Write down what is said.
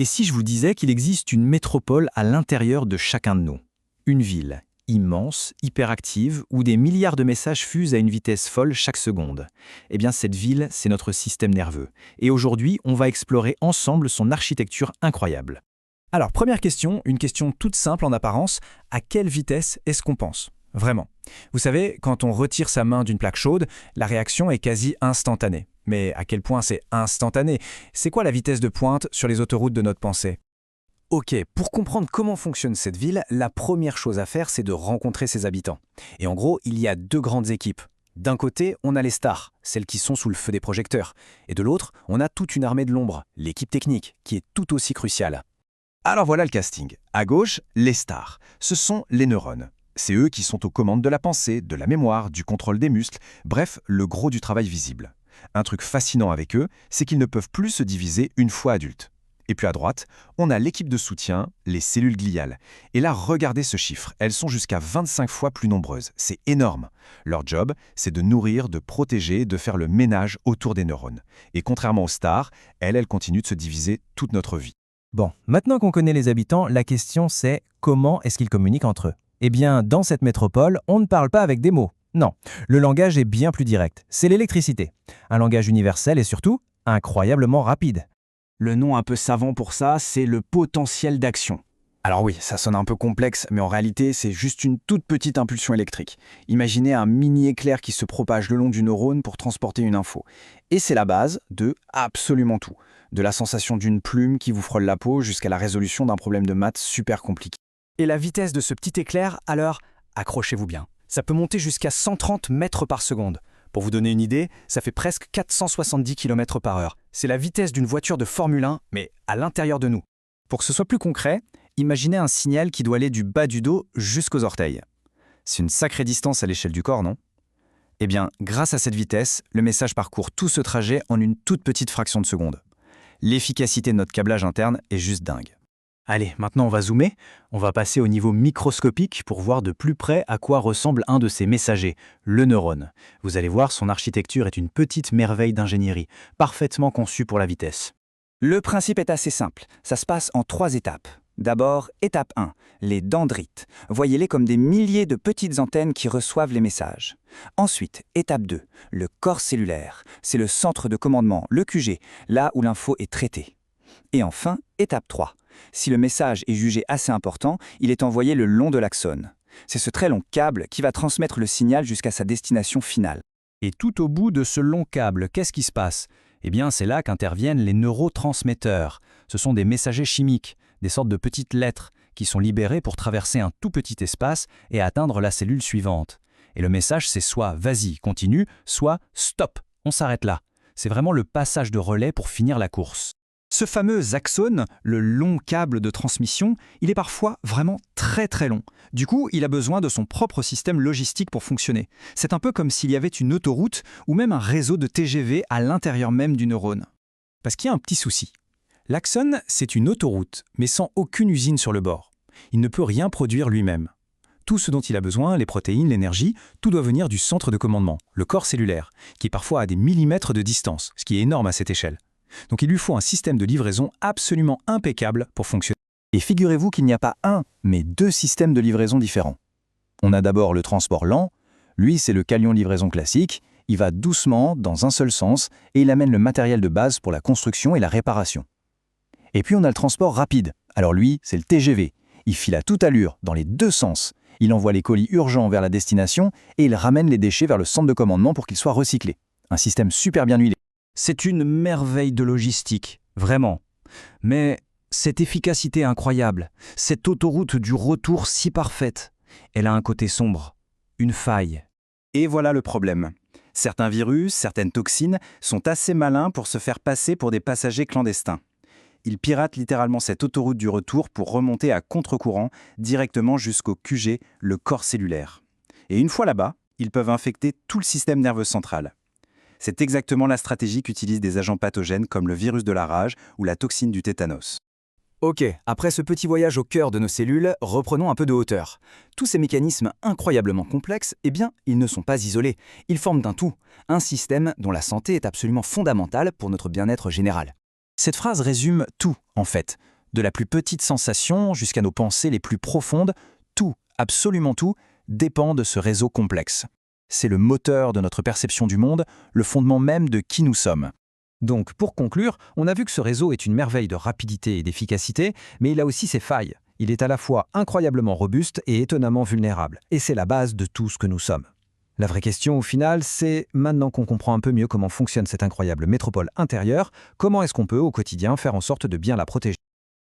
Et si je vous disais qu'il existe une métropole à l'intérieur de chacun de nous? Une ville immense, hyperactive, où des milliards de messages fusent à une vitesse folle chaque seconde. Eh bien, cette ville, c'est notre système nerveux. Et aujourd'hui, on va explorer ensemble son architecture incroyable. Alors, première question, une question toute simple en apparence, à quelle vitesse est-ce qu'on pense? Vraiment. Vous savez, quand on retire sa main d'une plaque chaude, la réaction est quasi instantanée. Mais à quel point c'est instantané? C'est quoi la vitesse de pointe sur les autoroutes de notre pensée? Ok, pour comprendre comment fonctionne cette ville, la première chose à faire, c'est de rencontrer ses habitants. Et en gros, il y a deux grandes équipes. D'un côté, on a les stars, celles qui sont sous le feu des projecteurs. Et de l'autre, on a toute une armée de l'ombre, l'équipe technique, qui est tout aussi cruciale. Alors voilà le casting. À gauche, les stars. Ce sont les neurones. C'est eux qui sont aux commandes de la pensée, de la mémoire, du contrôle des muscles, bref, le gros du travail visible. Un truc fascinant avec eux, c'est qu'ils ne peuvent plus se diviser une fois adultes. Et puis à droite, on a l'équipe de soutien, les cellules gliales. Et là, regardez ce chiffre, elles sont jusqu'à 25 fois plus nombreuses. C'est énorme. Leur job, c'est de nourrir, de protéger, de faire le ménage autour des neurones. Et contrairement aux stars, elles continuent de se diviser toute notre vie. Bon, maintenant qu'on connaît les habitants, la question c'est comment est-ce qu'ils communiquent entre eux? Eh bien, dans cette métropole, on ne parle pas avec des mots. Non, le langage est bien plus direct. C'est l'électricité. Un langage universel et surtout, incroyablement rapide. Le nom un peu savant pour ça, c'est le potentiel d'action. Alors oui, ça sonne un peu complexe, mais en réalité, c'est juste une toute petite impulsion électrique. Imaginez un mini-éclair qui se propage le long du neurone pour transporter une info. Et c'est la base de absolument tout. De la sensation d'une plume qui vous frôle la peau jusqu'à la résolution d'un problème de maths super compliqué. Et la vitesse de ce petit éclair, alors, accrochez-vous bien. Ça peut monter jusqu'à 130 mètres par seconde. Pour vous donner une idée, ça fait presque 470 km/h. C'est la vitesse d'une voiture de Formule 1, mais à l'intérieur de nous. Pour que ce soit plus concret, imaginez un signal qui doit aller du bas du dos jusqu'aux orteils. C'est une sacrée distance à l'échelle du corps, non? Eh bien, grâce à cette vitesse, le message parcourt tout ce trajet en une toute petite fraction de seconde. L'efficacité de notre câblage interne est juste dingue. Allez, maintenant on va zoomer, on va passer au niveau microscopique pour voir de plus près à quoi ressemble un de ces messagers, le neurone. Vous allez voir, son architecture est une petite merveille d'ingénierie, parfaitement conçue pour la vitesse. Le principe est assez simple, ça se passe en 3 étapes. D'abord, étape 1, les dendrites. Voyez-les comme des milliers de petites antennes qui reçoivent les messages. Ensuite, étape 2, le corps cellulaire. C'est le centre de commandement, le QG, là où l'info est traitée. Et enfin, étape 3. Si le message est jugé assez important, il est envoyé le long de l'axone. C'est ce très long câble qui va transmettre le signal jusqu'à sa destination finale. Et tout au bout de ce long câble, qu'est-ce qui se passe? Eh bien, c'est là qu'interviennent les neurotransmetteurs. Ce sont des messagers chimiques, des sortes de petites lettres, qui sont libérées pour traverser un tout petit espace et atteindre la cellule suivante. Et le message, c'est soit « vas-y, continue », soit « stop, on s'arrête là ». C'est vraiment le passage de relais pour finir la course. Ce fameux axone, le long câble de transmission, il est parfois vraiment très très long. Du coup, il a besoin de son propre système logistique pour fonctionner. C'est un peu comme s'il y avait une autoroute ou même un réseau de TGV à l'intérieur même du neurone. Parce qu'il y a un petit souci. L'axone, c'est une autoroute, mais sans aucune usine sur le bord. Il ne peut rien produire lui-même. Tout ce dont il a besoin, les protéines, l'énergie, tout doit venir du centre de commandement, le corps cellulaire, qui est parfois à des millimètres de distance, ce qui est énorme à cette échelle. Donc il lui faut un système de livraison absolument impeccable pour fonctionner. Et figurez-vous qu'il n'y a pas un, mais 2 systèmes de livraison différents. On a d'abord le transport lent, lui c'est le camion livraison classique, il va doucement, dans un seul sens, et il amène le matériel de base pour la construction et la réparation. Et puis on a le transport rapide, alors lui c'est le TGV, il file à toute allure, dans les 2 sens. Il envoie les colis urgents vers la destination et il ramène les déchets vers le centre de commandement pour qu'ils soient recyclés. Un système super bien huilé. C'est une merveille de logistique, vraiment. Mais cette efficacité incroyable, cette autoroute du retour si parfaite, elle a un côté sombre, une faille. Et voilà le problème. Certains virus, certaines toxines sont assez malins pour se faire passer pour des passagers clandestins. Ils piratent littéralement cette autoroute du retour pour remonter à contre-courant directement jusqu'au QG, le corps cellulaire. Et une fois là-bas, ils peuvent infecter tout le système nerveux central. C'est exactement la stratégie qu'utilisent des agents pathogènes comme le virus de la rage ou la toxine du tétanos. Ok, après ce petit voyage au cœur de nos cellules, reprenons un peu de hauteur. Tous ces mécanismes incroyablement complexes, eh bien, ils ne sont pas isolés. Ils forment un tout, un système dont la santé est absolument fondamentale pour notre bien-être général. Cette phrase résume tout, en fait. De la plus petite sensation jusqu'à nos pensées les plus profondes, tout, absolument tout, dépend de ce réseau complexe. C'est le moteur de notre perception du monde, le fondement même de qui nous sommes. Donc, pour conclure, on a vu que ce réseau est une merveille de rapidité et d'efficacité, mais il a aussi ses failles. Il est à la fois incroyablement robuste et étonnamment vulnérable, et c'est la base de tout ce que nous sommes. La vraie question au final, c'est, maintenant qu'on comprend un peu mieux comment fonctionne cette incroyable métropole intérieure, comment est-ce qu'on peut au quotidien faire en sorte de bien la protéger ?